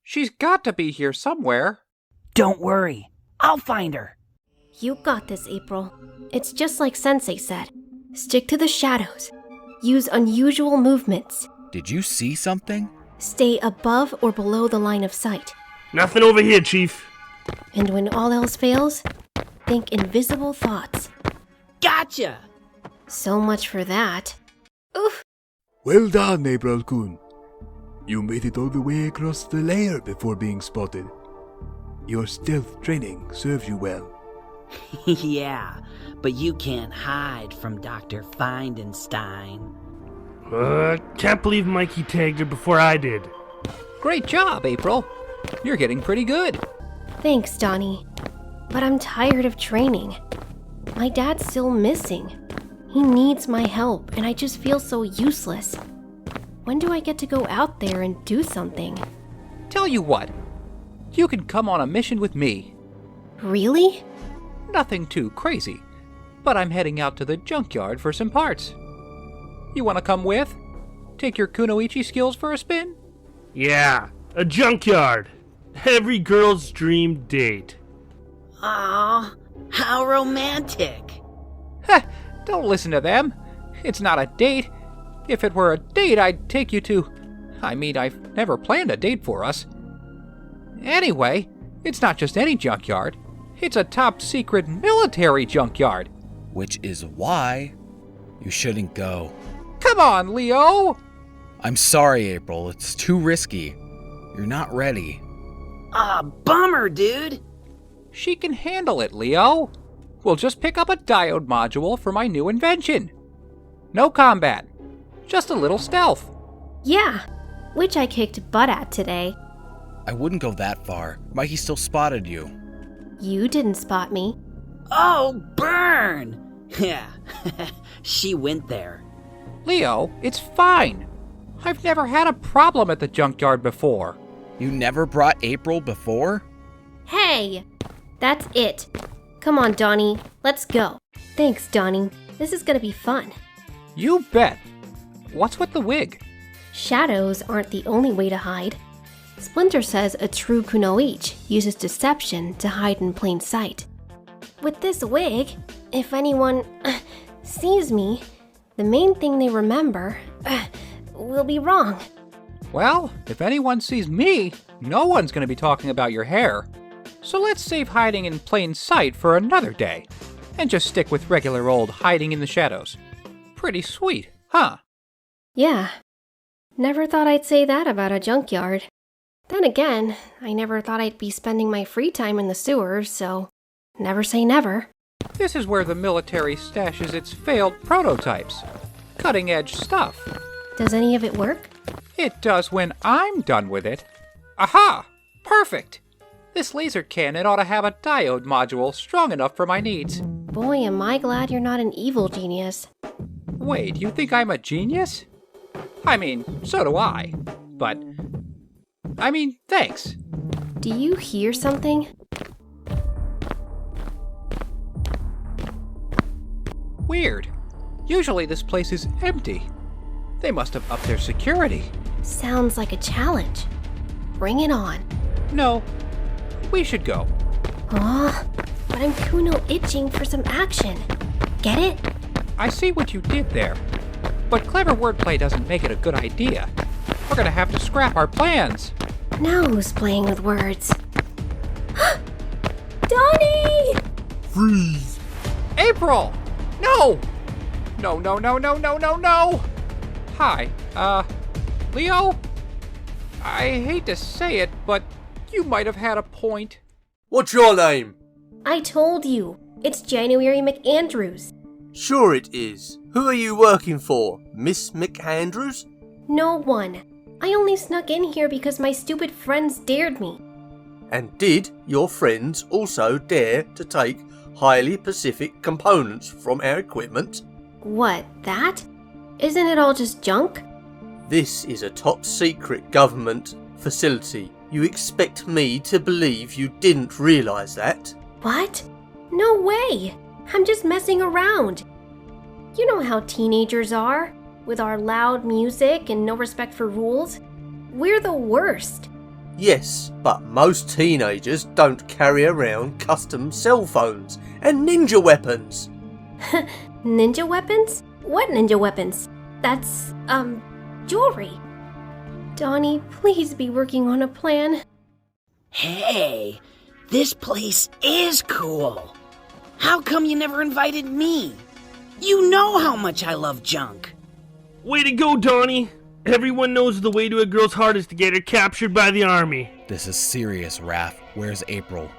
She's got to be here somewhere. Don't worry. I'll find her. You got this, April. It's just like Sensei said. Stick to the shadows. Use unusual movements. Did you see something? Stay above or below the line of sight. Nothing over here, Chief. And when all else fails, think invisible thoughts. Gotcha! So much for that. Oof! Well done, April-kun. You made it all the way across the layer before being spotted. Your stealth training serves you well. Yeah, but you can't hide from Dr. Feindenstein. Can't believe Mikey tagged her before I did. Great job, April. You're getting pretty good. Thanks, Donnie. But I'm tired of training. My dad's still missing. He needs my help, and I just feel so useless. When do I get to go out there and do something? Tell you what, you can come on a mission with me. Really? Nothing too crazy, but I'm heading out to the junkyard for some parts. You want to come with? Take your kunoichi skills for a spin? Yeah, a junkyard. Every girl's dream date. Aw, how romantic. Heh, don't listen to them. It's not a date. If it were a date, I'd take you to... I've never planned a date for us. Anyway, it's not just any junkyard. It's a top-secret military junkyard. Which is why you shouldn't go. Come on, Leo! I'm sorry, April. It's too risky. You're not ready. Bummer, dude. She can handle it, Leo. We'll just pick up a diode module for my new invention. No combat. Just a little stealth. Yeah, which I kicked butt at today. I wouldn't go that far. Mikey still spotted you. You didn't spot me. Oh, burn! Yeah, she went there. Leo, it's fine. I've never had a problem at the junkyard before. You never brought April before? Hey! That's it. Come on, Donnie. Let's go. Thanks, Donnie. This is gonna be fun. You bet. What's with the wig? Shadows aren't the only way to hide. Splinter says a true kunoichi uses deception to hide in plain sight. With this wig, if anyone sees me, the main thing they remember will be wrong. Well, if anyone sees me, no one's going to be talking about your hair. So let's save hiding in plain sight for another day, and just stick with regular old hiding in the shadows. Pretty sweet, huh? Yeah. Never thought I'd say that about a junkyard. Then again, I never thought I'd be spending my free time in the sewers, so never say never. This is where the military stashes its failed prototypes. Cutting-edge stuff. Does any of it work? It does when I'm done with it. Aha! Perfect! This laser cannon ought to have a diode module strong enough for my needs. Boy, am I glad you're not an evil genius. Wait, you think I'm a genius? I mean, so do I. But... thanks. Do you hear something? Weird. Usually this place is empty. They must have upped their security. Sounds like a challenge. Bring it on. No, we should go. Aw, but I'm kuno-itching for some action. Get it? I see what you did there. But clever wordplay doesn't make it a good idea. We're gonna have to scrap our plans. Now who's playing with words? Donnie! Freeze! April! No! No, no, no, no, no, no, no! Hi, Leo? I hate to say it, but you might have had a point. What's your name? I told you. It's January McAndrews. Sure it is. Who are you working for, Miss McAndrews? No one. I only snuck in here because my stupid friends dared me. And did your friends also dare to take highly specific components from our equipment? What, that? Isn't it all just junk? This is a top secret government facility. You expect me to believe you didn't realise that? What? No way! I'm just messing around. You know how teenagers are, with our loud music and no respect for rules. We're the worst. Yes, but most teenagers don't carry around custom cell phones and ninja weapons. Ninja weapons? What ninja weapons? That's, jewelry. Donnie, please be working on a plan. Hey, this place is cool. How come you never invited me? You know how much I love junk. Way to go, Donnie! Everyone knows the way to a girl's heart is to get her captured by the army. This is serious, Raph. Where's April?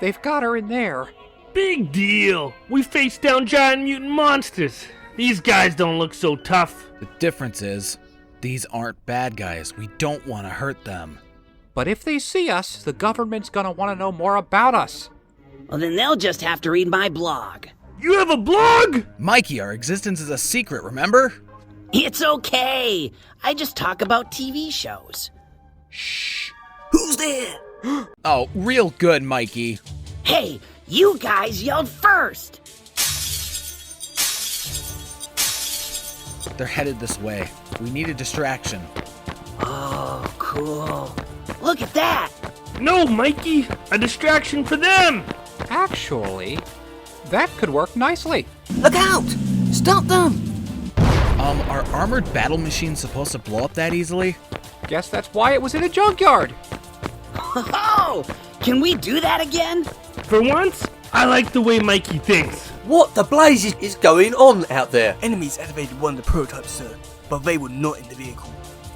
They've got her in there. Big deal! We faced down giant mutant monsters. These guys don't look so tough. The difference is, these aren't bad guys. We don't want to hurt them. But if they see us, the government's gonna want to know more about us. Well, then they'll just have to read my blog. You have a blog? Mikey, our existence is a secret, remember? It's okay. I just talk about TV shows. Shh. Who's there? Oh, real good, Mikey. Hey, you guys yelled first. They're headed this way. We need a distraction. Oh, cool. Look at that. No, Mikey! A distraction for them! Actually, that could work nicely. Look out! Stop them! Are armored battle machines supposed to blow up that easily? Guess that's why it was in a junkyard. Oh! Can we do that again? For once, I like the way Mikey thinks. What the blazes is going on out there? Enemies activated one of the prototypes, sir, but they were not in the vehicle.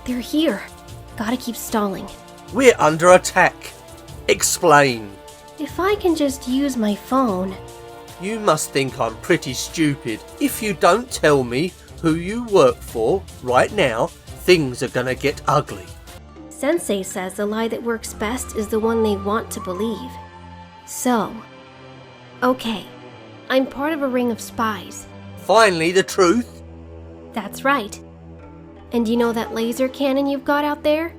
They're here. Gotta keep stalling. We're under attack. Explain. If I can just use my phone. You must think I'm pretty stupid. If you don't tell me who you work for right now, things are gonna get ugly. Sensei says the lie that works best is the one they want to believe. So, okay, I'm part of a ring of spies. Finally, the truth. That's right. And you know that laser cannon you've got out there?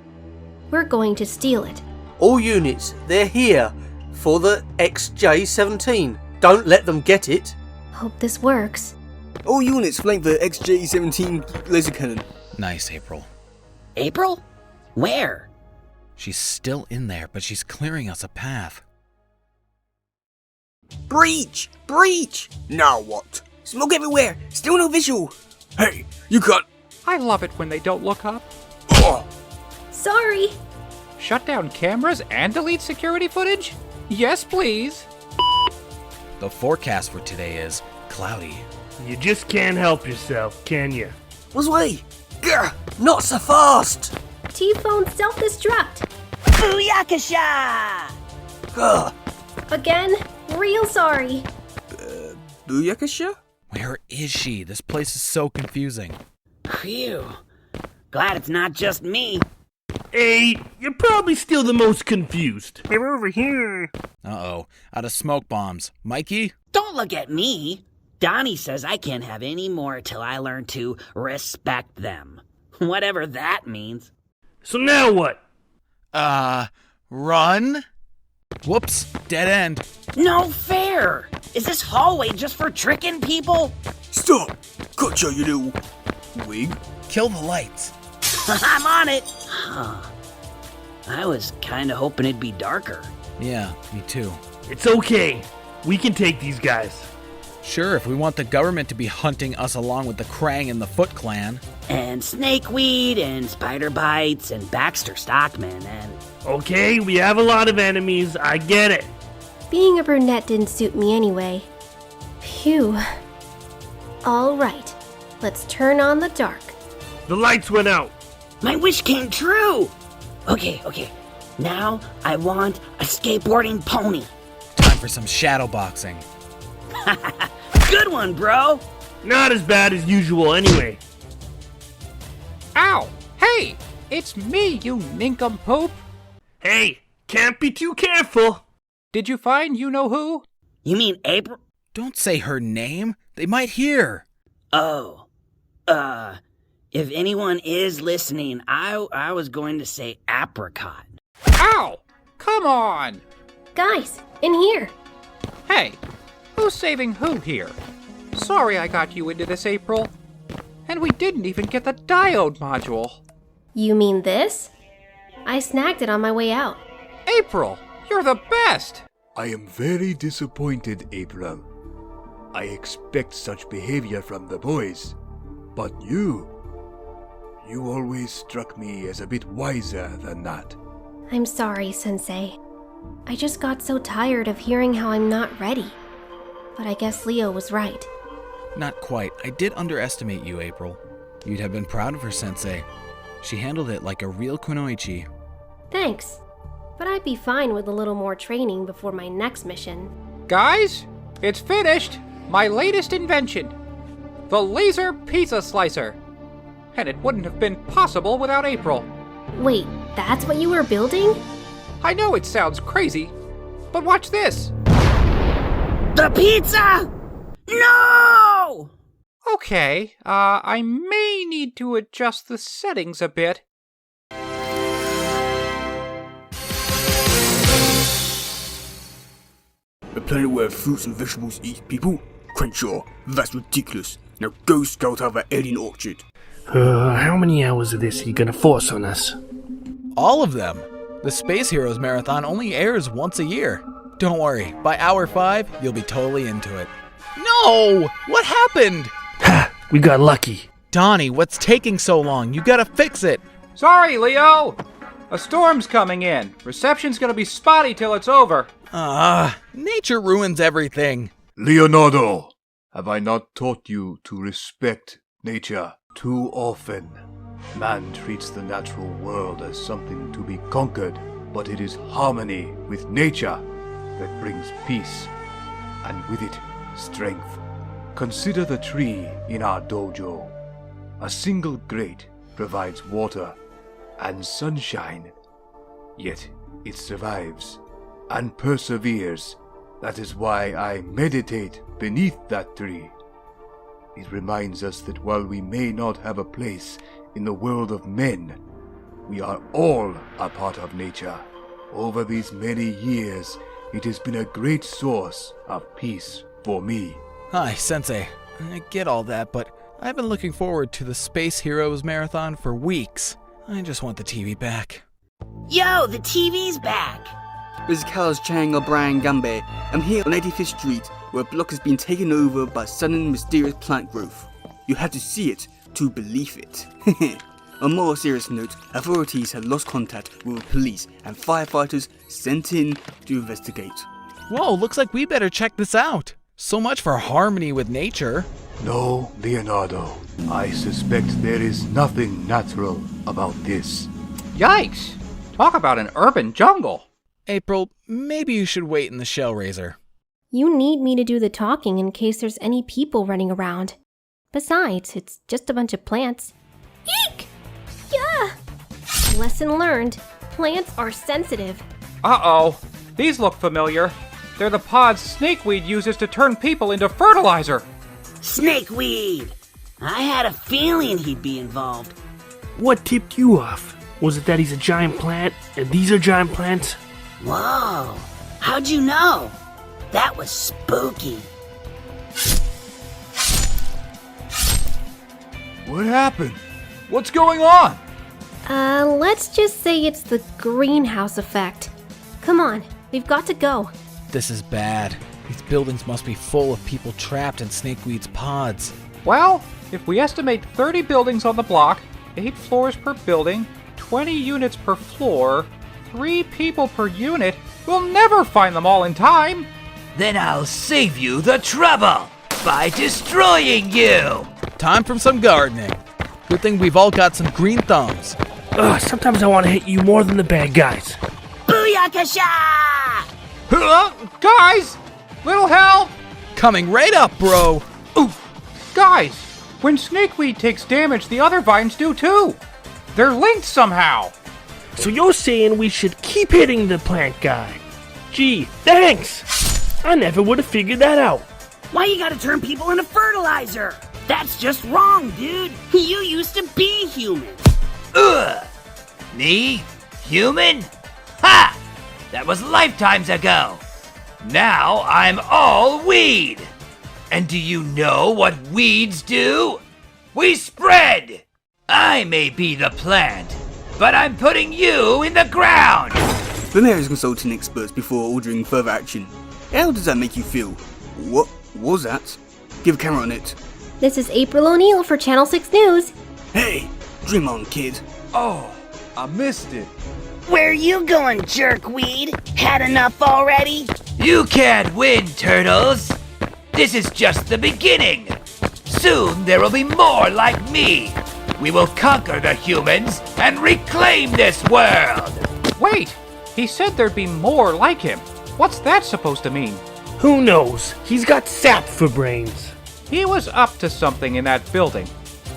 We're going to steal it. All units, they're here for the XJ-17. Don't let them get it. Hope this works. All units flank the XJ-17 laser cannon. Nice, April. April? Where? She's still in there, but she's clearing us a path. Breach! Breach! Now what? Smoke everywhere! Still no visual! Hey, you can't... I love it when they don't look up. Oh. Sorry! Shut down cameras and delete security footage? Yes, please. The forecast for today is cloudy. You just can't help yourself, can you? Was way! Grr! Not so fast. T-phone self-destruct! Booyakasha! Grr! Again? Real sorry. Booyakasha? Where is she? This place is so confusing. Phew. Glad it's not just me. Hey, you're probably still the most confused. They're over here. Uh-oh. Out of smoke bombs. Mikey? Don't look at me. Donnie says I can't have any more till I learn to respect them. Whatever that means. So now what? Run? Whoops. Dead end. No fair! Is this hallway just for tricking people? Stop! Gotcha, you little... wig. Kill the lights. I'm on it! Huh. I was kinda hoping it'd be darker. Yeah, me too. It's okay. We can take these guys. Sure, if we want the government to be hunting us along with the Krang and the Foot Clan. And snakeweed, and spider bites, and Baxter Stockman, and... Okay, we have a lot of enemies. I get it. Being a brunette didn't suit me anyway. Phew. All right, let's turn on the dark. The lights went out. My wish came true! Okay. Now I want a skateboarding pony. Time for some shadow boxing. Good one, bro! Not as bad as usual anyway. Ow! Hey! It's me, you nincompoop! Hey, can't be too careful. Did you find you-know-who? You mean April? Don't say her name. They might hear. Oh. If anyone is listening, I was going to say apricot. Ow! Come on! Guys, in here. Hey, who's saving who here? Sorry I got you into this, April. And we didn't even get the diode module. You mean this? I snagged it on my way out. April, you're the best! I am very disappointed, April. I expect such behavior from the boys. But you always struck me as a bit wiser than that. I'm sorry, Sensei. I just got so tired of hearing how I'm not ready. But I guess Leo was right. Not quite. I did underestimate you, April. You'd have been proud of her, Sensei. She handled it like a real kunoichi. Thanks. But I'd be fine with a little more training before my next mission. Guys, it's finished! My latest invention! The laser pizza slicer! And it wouldn't have been possible without April. Wait, that's what you were building? I know it sounds crazy, but watch this! The pizza! No! Okay, I may need to adjust the settings a bit. A planet where fruits and vegetables eat people? Crenshaw, that's ridiculous. Now go scout out that alien orchard. How many hours of this are you gonna force on us? All of them. The Space Heroes Marathon only airs once a year. Don't worry, by hour 5, you'll be totally into it. No! What happened? Ha! We got lucky. Donnie, what's taking so long? You gotta fix it. Sorry, Leo! A storm's coming in. Reception's gonna be spotty till it's over. Nature ruins everything. Leonardo, have I not taught you to respect nature? Too often, man treats the natural world as something to be conquered, but it is harmony with nature that brings peace, and with it, strength. Consider the tree in our dojo. A single grate provides water and sunshine, yet it survives and perseveres. That is why I meditate beneath that tree. It reminds us that while we may not have a place in the world of men, we are all a part of nature. Over these many years, it has been a great source of peace for me. Hi, Sensei. I get all that, but I've been looking forward to the Space Heroes Marathon for weeks. I just want the TV back. Yo, the TV's back! This is Carlos Chang O'Brien Gambe. I'm here on 85th Street, where a block has been taken over by sudden mysterious plant growth. You have to see it to believe it. On a more serious note, authorities have lost contact with the police and firefighters sent in to investigate. Whoa, looks like we better check this out. So much for harmony with nature. No, Leonardo. I suspect there is nothing natural about this. Yikes! Talk about an urban jungle! April, maybe you should wait in the shell raiser. You need me to do the talking in case there's any people running around. Besides, it's just a bunch of plants. Eek! Yeah! Lesson learned. Plants are sensitive. Uh-oh. These look familiar. They're the pods Snakeweed uses to turn people into fertilizer. Snakeweed! I had a feeling he'd be involved. What tipped you off? Was it that he's a giant plant and these are giant plants? Whoa! How'd you know? That was spooky. What happened? What's going on? Let's just say it's the greenhouse effect. Come on, we've got to go. This is bad. These buildings must be full of people trapped in Snakeweed's pods. Well, if we estimate 30 buildings on the block, 8 floors per building, 20 units per floor, 3 people per unit, we'll never find them all in time. Then I'll save you the trouble by destroying you! Time for some gardening. Good thing we've all got some green thumbs. Sometimes I want to hit you more than the bad guys. Booyakasha! Guys! Little help! Coming right up, bro! Ooh! Guys! When Snakeweed takes damage, the other vines do too! They're linked somehow! So you're saying we should keep hitting the plant guy? Gee, thanks! I never would have figured that out. Why you gotta turn people into fertilizer? That's just wrong, dude. You used to be human. Ugh! Me? Human? Ha! That was lifetimes ago. Now I'm all weed. And do you know what weeds do? We spread! I may be the plant, but I'm putting you in the ground! The mayor is consulting experts before ordering further action. How does that make you feel? What was that? Give a camera on it. This is April O'Neil for Channel 6 News. Hey, dream on, kid. Oh, I missed it. Where you going, jerkweed? Had enough already? You can't win, turtles! This is just the beginning! Soon there will be more like me! We will conquer the humans and reclaim this world! Wait! He said there'd be more like him. What's that supposed to mean? Who knows? He's got sap for brains. He was up to something in that building.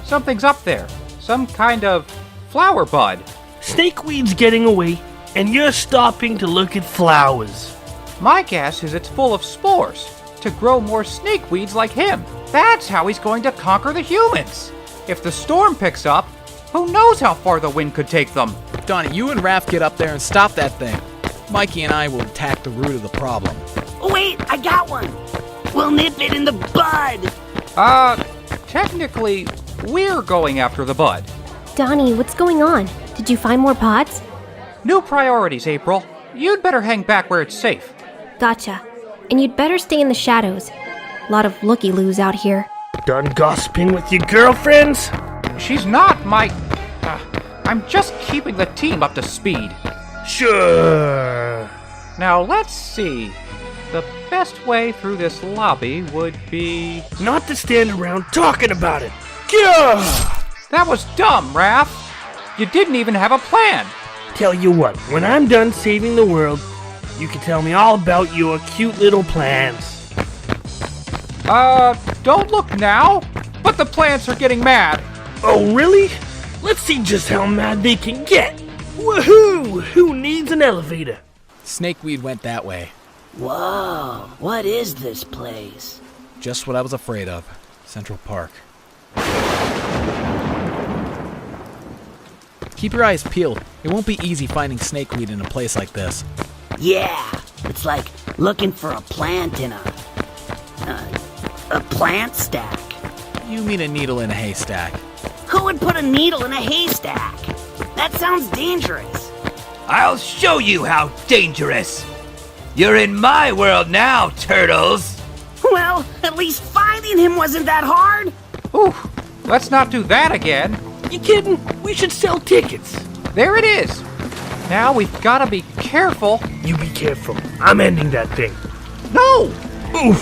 Something's up there. Some kind of flower bud. Snakeweed's getting away, and you're stopping to look at flowers. My guess is it's full of spores to grow more snakeweeds like him. That's how he's going to conquer the humans. If the storm picks up, who knows how far the wind could take them? Donnie, you and Raph get up there and stop that thing. Mikey and I will attack the root of the problem. Wait, I got one. We'll nip it in the bud. Technically, we're going after the bud. Donnie, what's going on? Did you find more pods? New priorities, April. You'd better hang back where it's safe. Gotcha. And you'd better stay in the shadows. A lot of looky-loos out here. Done gossiping with your girlfriends? She's not my... I'm just keeping the team up to speed. Sure. Now, let's see. The best way through this lobby would be... Not to stand around talking about it. Gah! That was dumb, Raph. You didn't even have a plan. Tell you what, when I'm done saving the world, you can tell me all about your cute little plans. Don't look now, but the plants are getting mad. Oh, really? Let's see just how mad they can get. Woohoo! Who needs an elevator? Snakeweed went that way. Whoa, what is this place? Just what I was afraid of. Central Park. Keep your eyes peeled. It won't be easy finding snakeweed in a place like this. Yeah, it's like looking for a plant in a plant stack. You mean a needle in a haystack. Who would put a needle in a haystack? That sounds dangerous. I'll show you how dangerous! You're in my world now, turtles! Well, at least finding him wasn't that hard. Ooh, let's not do that again. You kidding? We should sell tickets. There it is. Now we've got to be careful. You be careful. I'm ending that thing. No! Oof!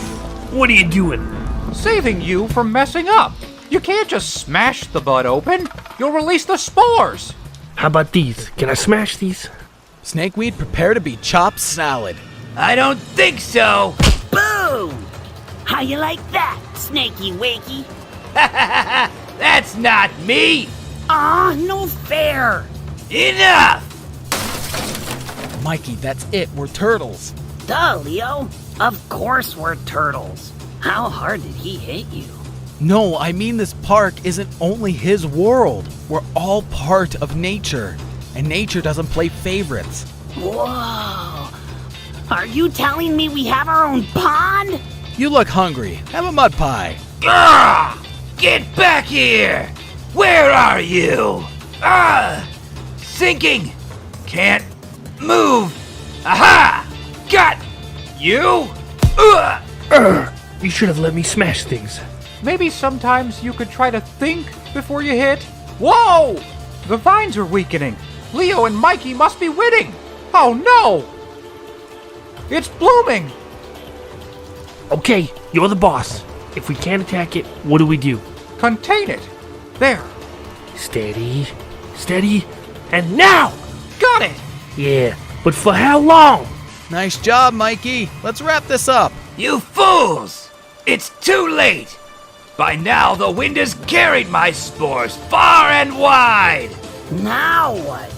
What are you doing? Saving you from messing up. You can't just smash the bud open. You'll release the spores. How about these? Can I smash these? Snakeweed, prepare to be chopped salad. I don't think so! Boom! How you like that, Snakey Wakey? That's not me! Aw, no fair. Enough! Mikey, that's it. We're turtles. Duh, Leo. Of course we're turtles. How hard did he hate you? No, I mean this park isn't only his world. We're all part of nature. And nature doesn't play favorites. Whoa. Are you telling me we have our own pond? You look hungry. Have a mud pie. Ah! Get back here! Where are you? Ah! Sinking! Can't move! Aha! Got you! You should have let me smash things. Maybe sometimes you could try to think before you hit. Whoa! The vines are weakening. Leo and Mikey must be winning. Oh no! It's blooming. Okay, you're the boss. If we can't attack it, what do we do? Contain it. There. Steady, steady, and now! Got it. Yeah, but for how long? Nice job, Mikey. Let's wrap this up. You fools! It's too late! By now the wind has carried my spores far and wide! Now what?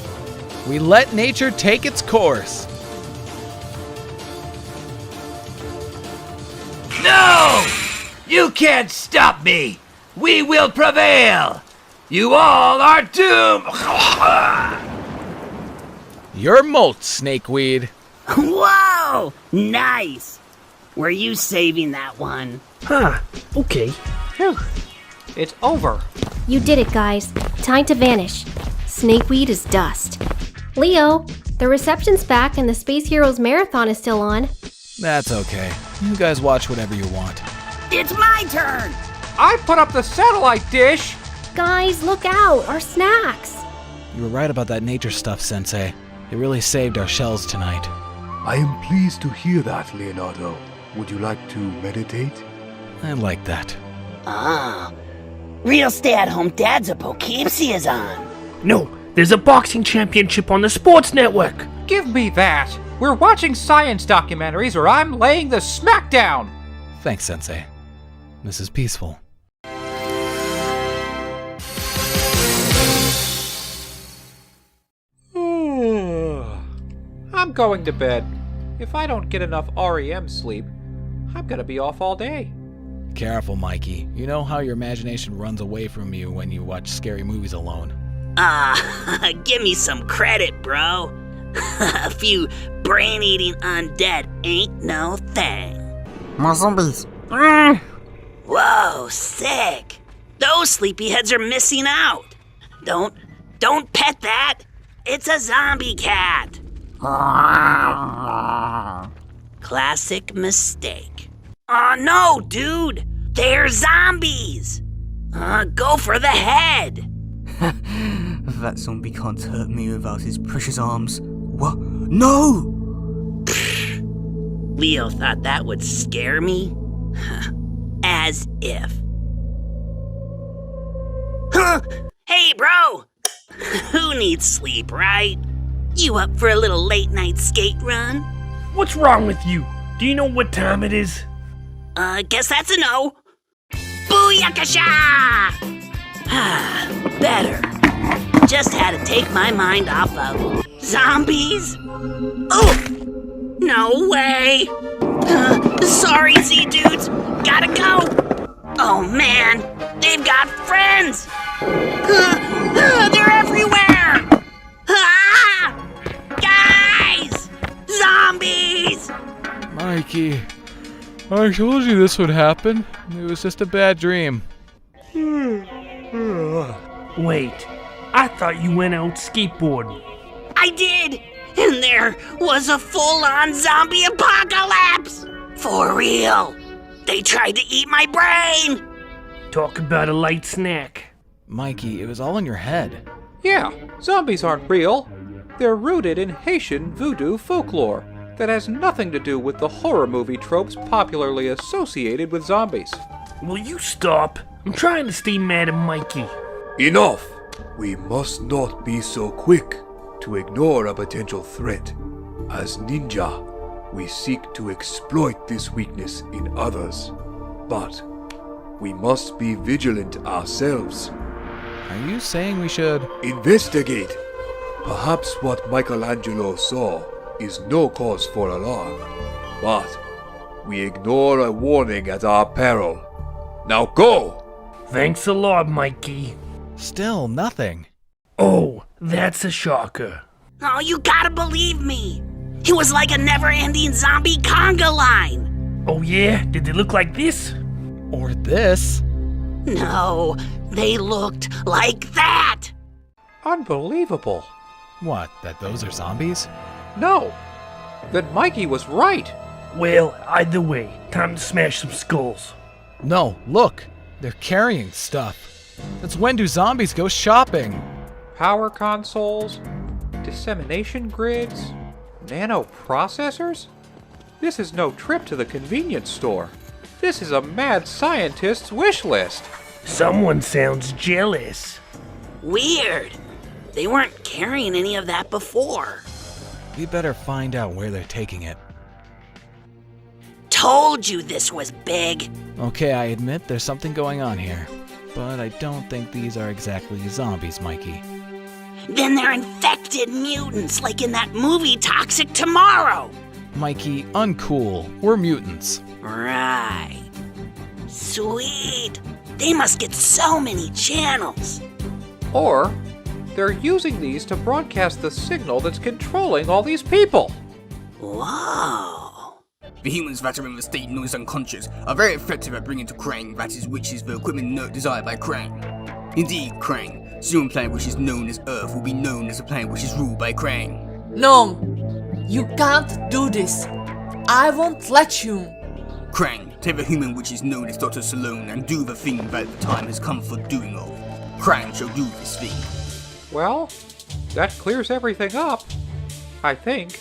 We let nature take its course. No! You can't stop me! We will prevail! You all are doomed! Your molt, Snakeweed. Whoa! Nice! Were you saving that one? Huh, okay. Phew. It's over. You did it, guys. Time to vanish. snakeweed is dust. Leo, the reception's back and the Space Heroes Marathon is still on. That's okay. You guys watch whatever you want. It's my turn! I put up the satellite dish! Guys, look out! Our snacks! You were right about that nature stuff, Sensei. It really saved our shells tonight. I am pleased to hear that, Leonardo. Would you like to meditate? I like that. Ah, real stay-at-home dads a Poughkeepsie is on. No, there's a boxing championship on the sports network. Give me that! We're watching science documentaries or I'm laying the smackdown! Thanks, Sensei. This is peaceful. I'm going to bed. If I don't get enough REM sleep, I'm gonna be off all day. Careful, Mikey. You know how your imagination runs away from you when you watch scary movies alone. Give me some credit, bro. A few brain-eating undead ain't no thing. More zombies. Whoa, sick. Those sleepyheads are missing out. Don't pet that. It's a zombie cat. Classic mistake. Oh no, dude. They're zombies. Go for the head. That zombie can't hurt me without his precious arms. What? No! Leo thought that would scare me? As if. Huh? Hey, bro! Who needs sleep, right? You up for a little late-night skate run? What's wrong with you? Do you know what time it is? Guess that's a no. Booyakasha! Better. Just had to take my mind off of zombies. Oh! No way! Sorry, Z-dudes. Gotta go! Oh man, they've got friends! They're everywhere! Ah! Guys! Zombies! Mikey, I told you this would happen. It was just a bad dream. Wait, I thought you went out skateboarding. I did! And there was a full-on zombie apocalypse! For real! They tried to eat my brain! Talk about a light snack. Mikey, it was all in your head. Yeah, zombies aren't real. They're rooted in Haitian voodoo folklore that has nothing to do with the horror movie tropes popularly associated with zombies. Will you stop? I'm trying to stay mad at Mikey. Enough! We must not be so quick to ignore a potential threat. As ninja, we seek to exploit this weakness in others. But we must be vigilant ourselves. Are you saying we should investigate? Perhaps what Michelangelo saw is no cause for alarm, but we ignore a warning at our peril. Now go! Thanks a lot, Mikey. Still nothing. Oh, that's a shocker. Oh, you gotta believe me! It was like a never-ending zombie conga line! Oh yeah? Did they look like this? Or this? No, they looked like that! Unbelievable. What, that those are zombies? No, that Mikey was right. Well, either way, time to smash some skulls. No, look! They're carrying stuff. That's when do zombies go shopping? Power consoles, dissemination grids, nanoprocessors? This is no trip to the convenience store. This is a mad scientist's wish list. Someone sounds jealous. Weird. They weren't carrying any of that before. We better find out where they're taking it. Told you this was big. Okay, I admit there's something going on here. But I don't think these are exactly zombies, Mikey. Then they're infected mutants, like in that movie Toxic Tomorrow. Mikey, uncool. We're mutants. Right. Sweet. They must get so many channels. Or they're using these to broadcast the signal that's controlling all these people. Whoa. The humans that are in the state known as unconscious are very effective at bringing to Krang that is which is the equipment not desired by Krang. Indeed, Krang, Soon planet which is known as Earth will be known as a planet which is ruled by Krang. No, you can't do this. I won't let you. Krang, take the human which is known as Dr. Salone and do the thing that the time has come for doing of. Krang shall do this thing. Well, that clears everything up. I think.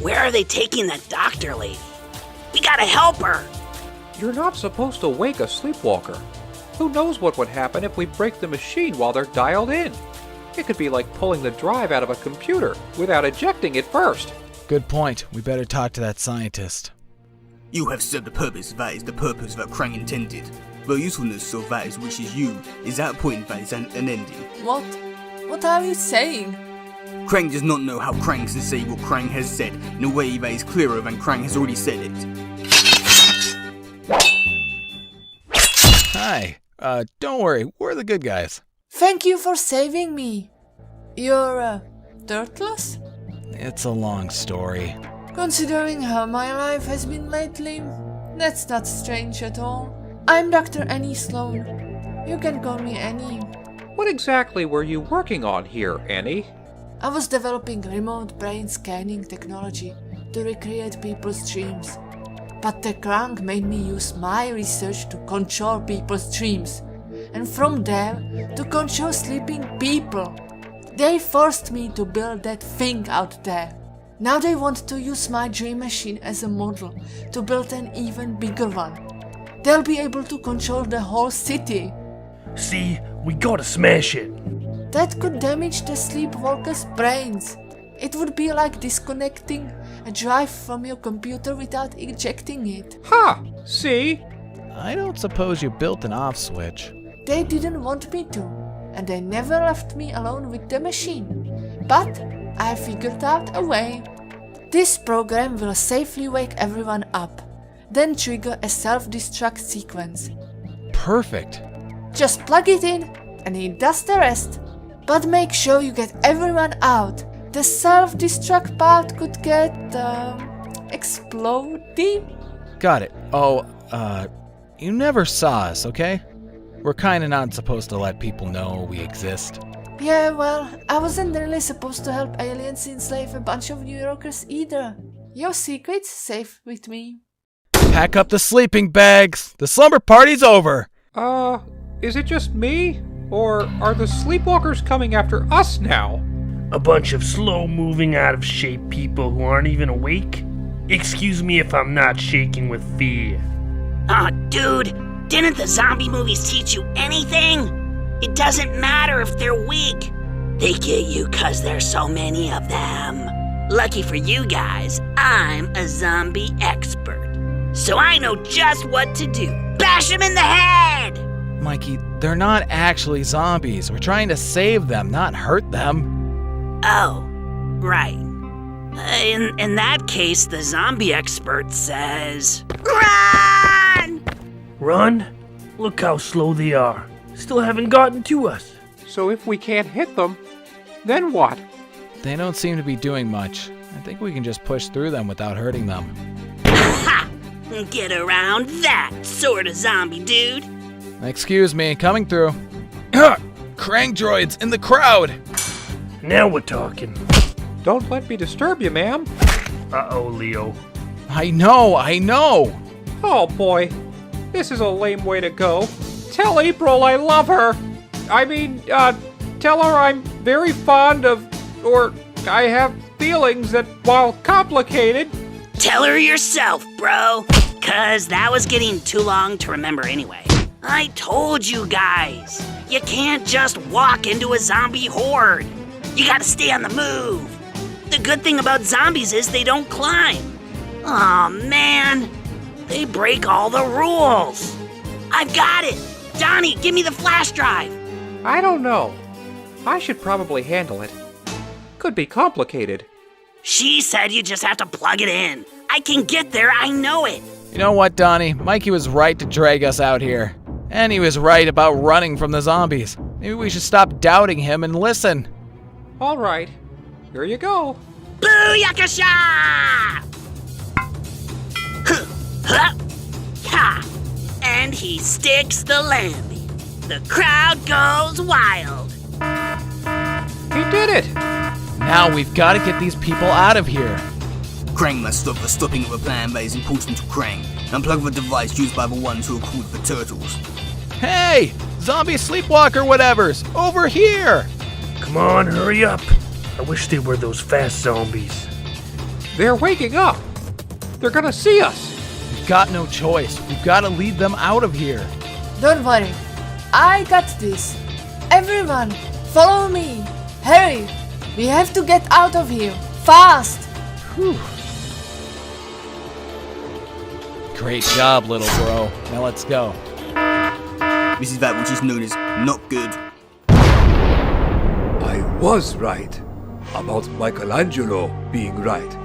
Where are they taking that doctor lady? We gotta help her. You're not supposed to wake a sleepwalker. Who knows what would happen if we break the machine while they're dialed in? It could be like pulling the drive out of a computer without ejecting it first. Good point. We better talk to that scientist. You have served the purpose that is the purpose that Krang intended. The usefulness of that is which is you is at a point that is an ending. What? What are you saying? Krang does not know how Krang can say what Krang has said in a way that is clearer than Krang has already said it. Hi. Don't worry. We're the good guys. Thank you for saving me. You're, turtless? It's a long story. Considering how my life has been lately, that's not strange at all. I'm Dr. Annie Sloan. You can call me Annie. What exactly were you working on here, Annie? I was developing remote brain scanning technology to recreate people's dreams. But the Krang made me use my research to control people's dreams, and from there to control sleeping people. They forced me to build that thing out there. Now they want to use my dream machine as a model to build an even bigger one. They'll be able to control the whole city. See, we gotta smash it. That could damage the sleepwalkers' brains. It would be like disconnecting a drive from your computer without ejecting it. Ha! See? I don't suppose you built an off switch. They didn't want me to, and they never left me alone with the machine. But I figured out a way. This program will safely wake everyone up, then trigger a self-destruct sequence. Perfect. Just plug it in, and it does the rest. But make sure you get everyone out. The self-destruct part could get, explodey. Got it. Oh, you never saw us, okay? We're kinda not supposed to let people know we exist. Yeah, well, I wasn't really supposed to help aliens enslave a bunch of New Yorkers either. Your secret's safe with me. Pack up the sleeping bags. The slumber party's over. Is it just me? Or are the sleepwalkers coming after us now? A bunch of slow-moving, out-of-shape people who aren't even awake? Excuse me if I'm not shaking with fear. Aw, dude, didn't the zombie movies teach you anything? It doesn't matter if they're weak. They get you 'cause there's so many of them. Lucky for you guys, I'm a zombie expert. So I know just what to do. Bash them in the head! Mikey, they're not actually zombies. We're trying to save them, not hurt them. Oh, right. In that case, the zombie expert says, run! Run? Look how slow they are. Still haven't gotten to us. So if we can't hit them, then what? They don't seem to be doing much. I think we can just push through them without hurting them. Ha! Get around that sort of zombie, dude. Excuse me, coming through. Krang droids in the crowd! Now we're talking. Don't let me disturb you, ma'am. Uh-oh, Leo. I know! Oh boy, this is a lame way to go. Tell April I love her. Tell her I'm very fond of, or I have feelings that, while complicated... Tell her yourself, bro, 'cause that was getting too long to remember anyway. I told you guys, you can't just walk into a zombie horde. You gotta stay on the move. The good thing about zombies is they don't climb. Aw, man, they break all the rules. I've got it. Donnie, give me the flash drive. I don't know. I should probably handle it. Could be complicated. She said you just have to plug it in. I can get there, I know it. You know what, Donnie? Mikey was right to drag us out here. And he was right about running from the zombies. Maybe we should stop doubting him and listen. All right, here you go. Booyakasha! Ha! And he sticks the landing. The crowd goes wild. He did it! Now we've got to get these people out of here. Krang must stop the stopping of a plan that is important to Krang. Unplug the device used by the ones who are called the Turtles. Hey! Zombie sleepwalker whatevers! Over here! Come on, hurry up. I wish they were those fast zombies. They're waking up! They're gonna see us! We've got no choice. We've got to lead them out of here. Don't worry. I got this. Everyone, follow me. Hurry. We have to get out of here. Fast. Whew. Great job, little bro. Now let's go. This is that which is known as not good. I was right about Michelangelo being right.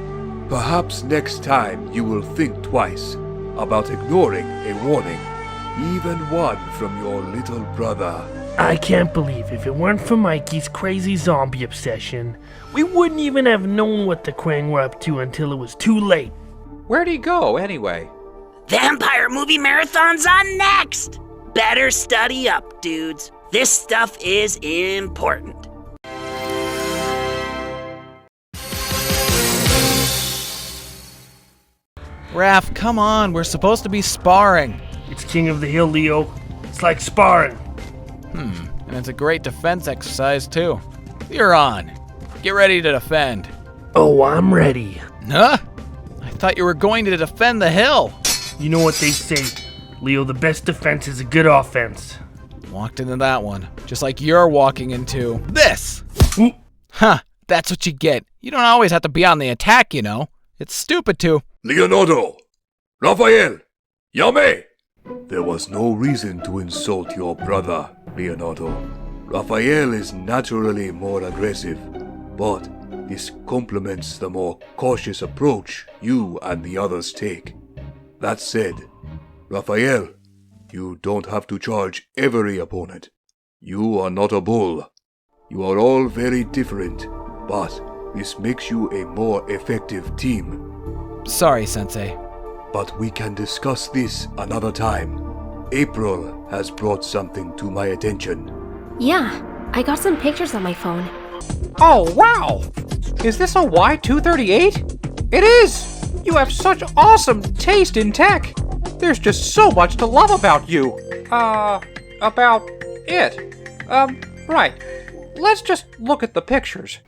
Perhaps next time you will think twice about ignoring a warning, even one from your little brother. I can't believe if it weren't for Mikey's crazy zombie obsession, we wouldn't even have known what the Krang were up to until it was too late. Where'd he go, anyway? Vampire movie marathon's on next! Better study up, dudes. This stuff is important. Raph, come on. We're supposed to be sparring. It's King of the Hill, Leo. It's like sparring. And it's a great defense exercise, too. You're on. Get ready to defend. Oh, I'm ready. Huh? I thought you were going to defend the hill. You know what they say, Leo, the best defense is a good offense. Walked into that one, just like you're walking into this. Ooh. Huh, that's what you get. You don't always have to be on the attack, you know. It's stupid to. Leonardo! Raphael! Yame! There was no reason to insult your brother, Leonardo. Raphael is naturally more aggressive, but this complements the more cautious approach you and the others take. That said, Raphael, you don't have to charge every opponent. You are not a bull. You are all very different, but this makes you a more effective team. Sorry, Sensei. But we can discuss this another time. April has brought something to my attention. Yeah, I got some pictures on my phone. Oh, wow! Is this a Y238? It is! You have such awesome taste in tech! There's just so much to love about you! About it. Right. Let's just look at the pictures.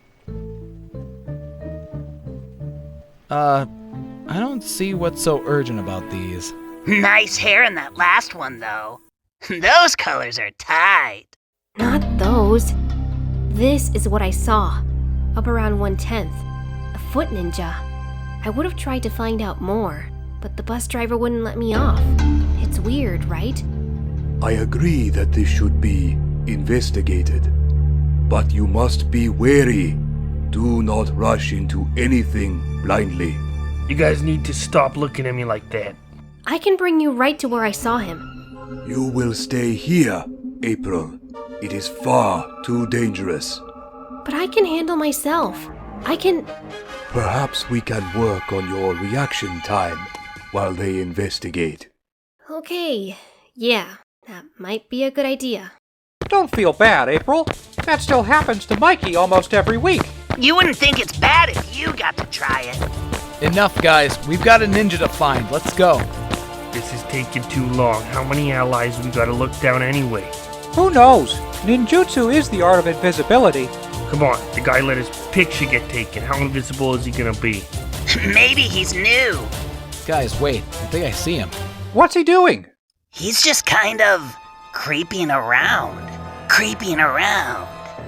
I don't see what's so urgent about these. Nice hair in that last one, though. Those colors are tight. Not those. This is what I saw. Up around 1/10. A foot ninja. I would have tried to find out more, but the bus driver wouldn't let me off. It's weird, right? I agree that this should be investigated. But you must be wary. Do not rush into anything blindly. You guys need to stop looking at me like that. I can bring you right to where I saw him. You will stay here, April. It is far too dangerous. But I can handle myself. I can... Perhaps we can work on your reaction time while they investigate. Okay, yeah, that might be a good idea. Don't feel bad, April. That still happens to Mikey almost every week. You wouldn't think it's bad if you got to try it. Enough, guys. We've got a ninja to find. Let's go. This is taking too long. How many allies we gotta look down anyway? Who knows? Ninjutsu is the art of invisibility. Come on, the guy let his picture get taken. How invisible is he gonna be? Maybe he's new. Guys, wait. I think I see him. What's he doing? He's just kind of creeping around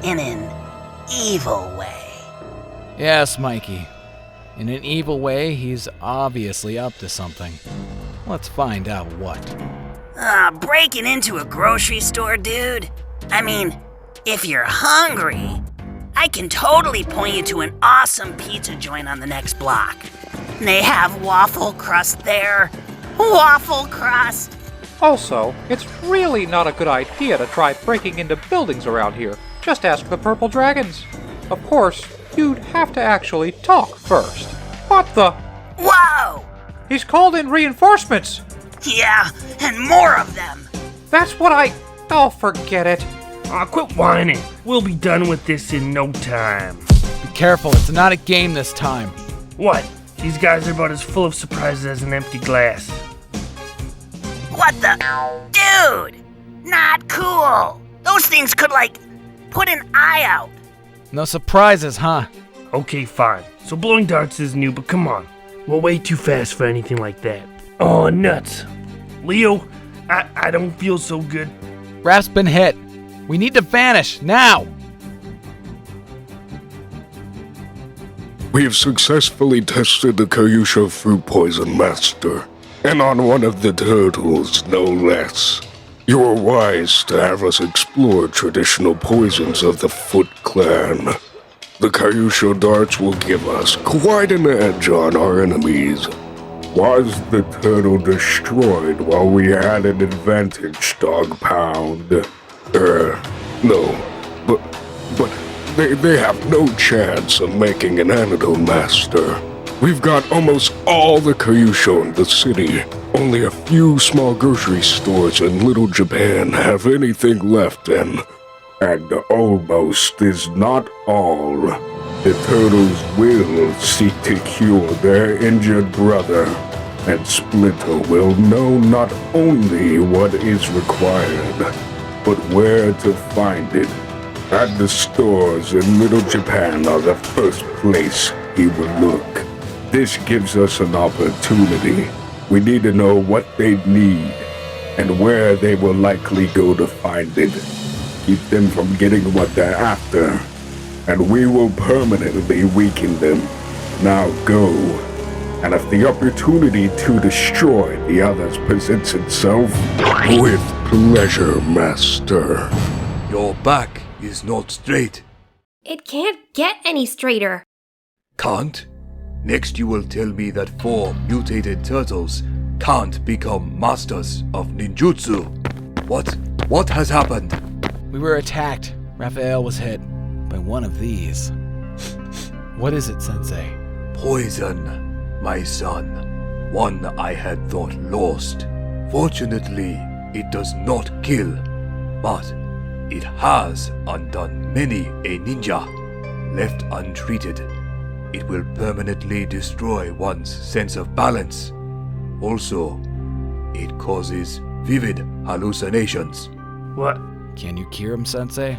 in an evil way. Yes, Mikey. In an evil way, he's obviously up to something. Let's find out what. Breaking into a grocery store, dude? I mean, if you're hungry, I can totally point you to an awesome pizza joint on the next block. They have waffle crust there. Waffle crust! Also, it's really not a good idea to try breaking into buildings around here. Just ask the Purple Dragons. Of course, you'd have to actually talk first. What the? Whoa! He's called in reinforcements! Yeah, and more of them! That's what I... Oh, forget it. Aw, quit whining. We'll be done with this in no time. Be careful, it's not a game this time. What? These guys are about as full of surprises as an empty glass. What the? Dude! Not cool! Those things could, put an eye out. No surprises, huh? Okay, fine. So blowing darts is new, but come on. We're way too fast for anything like that. Oh, nuts. Leo, I don't feel so good. Raph's been hit. We need to vanish, now! We have successfully tested the Kyusho fruit poison master, and on one of the turtles, no less. You were wise to have us explore traditional poisons of the Foot Clan. The Kyusho darts will give us quite an edge on our enemies. Was the turtle destroyed while we had an advantage, Dogpound? No. But they have no chance of making an antidote master. We've got almost all the Kyusho in the city. Only a few small grocery stores in Little Japan have anything left, and almost is not all. The turtles will seek to cure their injured brother, and Splinter will know not only what is required, but where to find it. And the stores in Little Japan are the first place he will look. This gives us an opportunity. We need to know what they need, and where they will likely go to find it. Keep them from getting what they're after, and we will permanently weaken them. Now go, and if the opportunity to destroy the others presents itself, with pleasure, Master. Your back is not straight. It can't get any straighter. Can't? Next you will tell me that 4 mutated turtles can't become masters of ninjutsu. What has happened? We were attacked. Raphael was hit by one of these. What is it, Sensei? Poison, my son. One I had thought lost. Fortunately, it does not kill, but it has undone many a ninja. Left untreated, it will permanently destroy one's sense of balance. Also, it causes vivid hallucinations. What? Can you cure him, Sensei?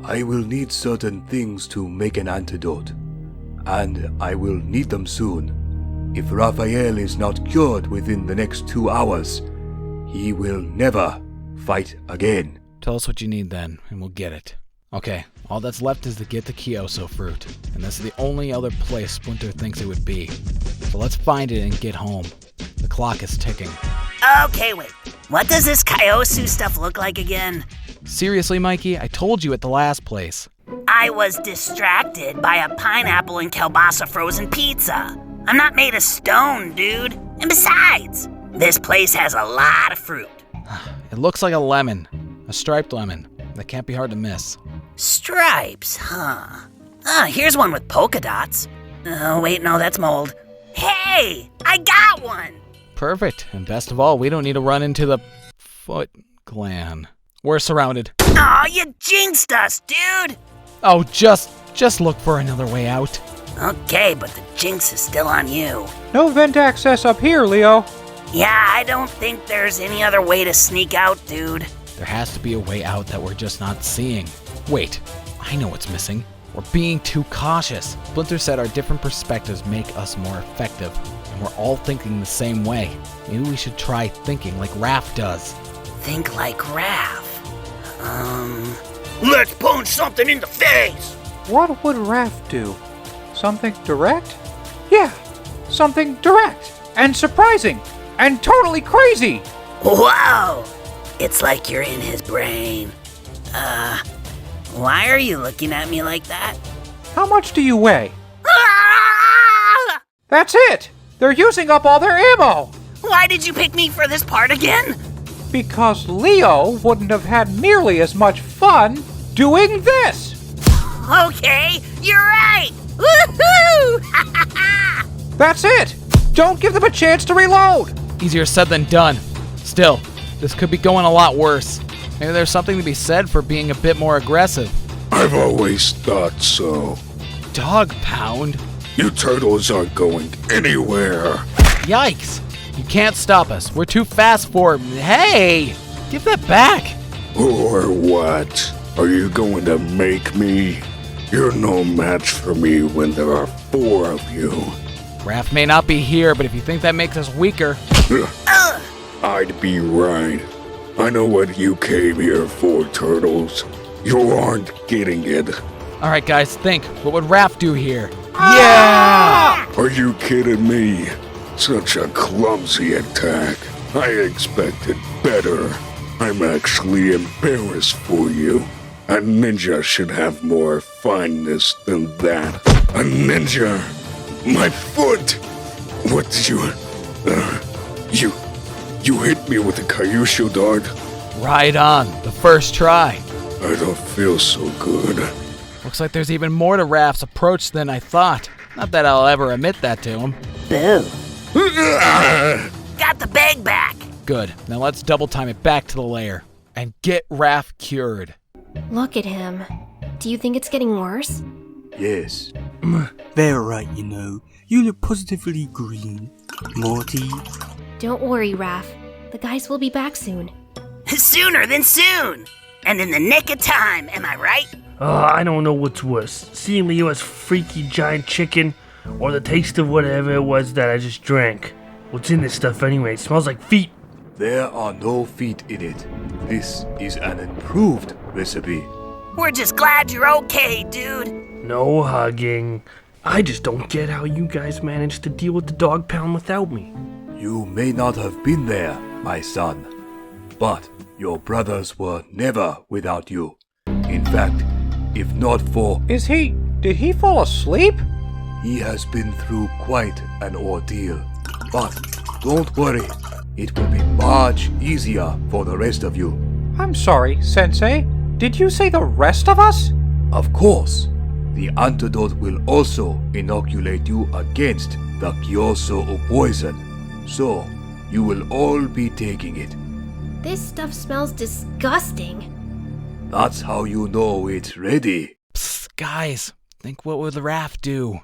I will need certain things to make an antidote, and I will need them soon. If Raphael is not cured within the next 2 hours, he will never fight again. Tell us what you need then, and we'll get it. Okay, all that's left is to get the Kyoso fruit, and this is the only other place Splinter thinks it would be. So let's find it and get home. The clock is ticking. Okay, wait. What does this Kyosu stuff look like again? Seriously, Mikey? I told you at the last place. I was distracted by a pineapple and kielbasa frozen pizza. I'm not made of stone, dude. And besides, this place has a lot of fruit. It looks like a lemon. A striped lemon. That can't be hard to miss. Stripes, huh? Ah, here's one with polka dots. Oh, wait, no, that's mold. Hey, I got one! Perfect. And best of all, we don't need to run into the Foot Clan. We're surrounded. Aw, you jinxed us, dude! Oh, just look for another way out. Okay, but the jinx is still on you. No vent access up here, Leo. Yeah, I don't think there's any other way to sneak out, dude. There has to be a way out that we're just not seeing. Wait, I know what's missing. We're being too cautious. Splinter said our different perspectives make us more effective, and we're all thinking the same way. Maybe we should try thinking like Raph does. Think like Raph? Let's punch something in the face! What would Raph do? Something direct? Yeah, something direct and surprising and totally crazy. Whoa! It's like you're in his brain. Why are you looking at me like that? How much do you weigh? That's it! They're using up all their ammo! Why did you pick me for this part again? Because Leo wouldn't have had nearly as much fun doing this! Okay, you're right! Woohoo! That's it! Don't give them a chance to reload! Easier said than done. Still, this could be going a lot worse. Maybe there's something to be said for being a bit more aggressive. I've always thought so. Dogpound? You turtles aren't going anywhere. Yikes! You can't stop us. We're too fast for... Hey! Give that back! Or what? Are you going to make me? You're no match for me when there are 4 of you. Raph may not be here, but if you think that makes us weaker... I'd be right. I know what you came here for, turtles. You aren't getting it. Alright guys, think. What would Raph do here? Yeah! Are you kidding me? Such a clumsy attack. I expected better. I'm actually embarrassed for you. A ninja should have more fineness than that. A ninja! My foot! What did you... You hit me with a Kyushu dart? Right on. The first try. I don't feel so good. Looks like there's even more to Raph's approach than I thought. Not that I'll ever admit that to him. Boo. Got the bag back. Good. Now let's double time it back to the lair. And get Raph cured. Look at him. Do you think it's getting worse? Yes. They're right, you know. You look positively green. Morty. Don't worry, Raph. The guys will be back soon. Sooner than soon. And in the nick of time, am I right? I don't know what's worse. Seeing Leo's freaky giant chicken, or the taste of whatever it was that I just drank. What's in this stuff anyway? It smells like feet. There are no feet in it. This is an improved recipe. We're just glad you're okay, dude. No hugging. I just don't get how you guys managed to deal with the Dogpound without me. You may not have been there, my son, but your brothers were never without you. In fact, if not for... Did he fall asleep? He has been through quite an ordeal. But don't worry, it will be much easier for the rest of you. I'm sorry, Sensei. Did you say the rest of us? Of course. The antidote will also inoculate you against the Kyoso poison. So, you will all be taking it. This stuff smells disgusting. That's how you know it's ready. Psst, guys. Think what would Raph do?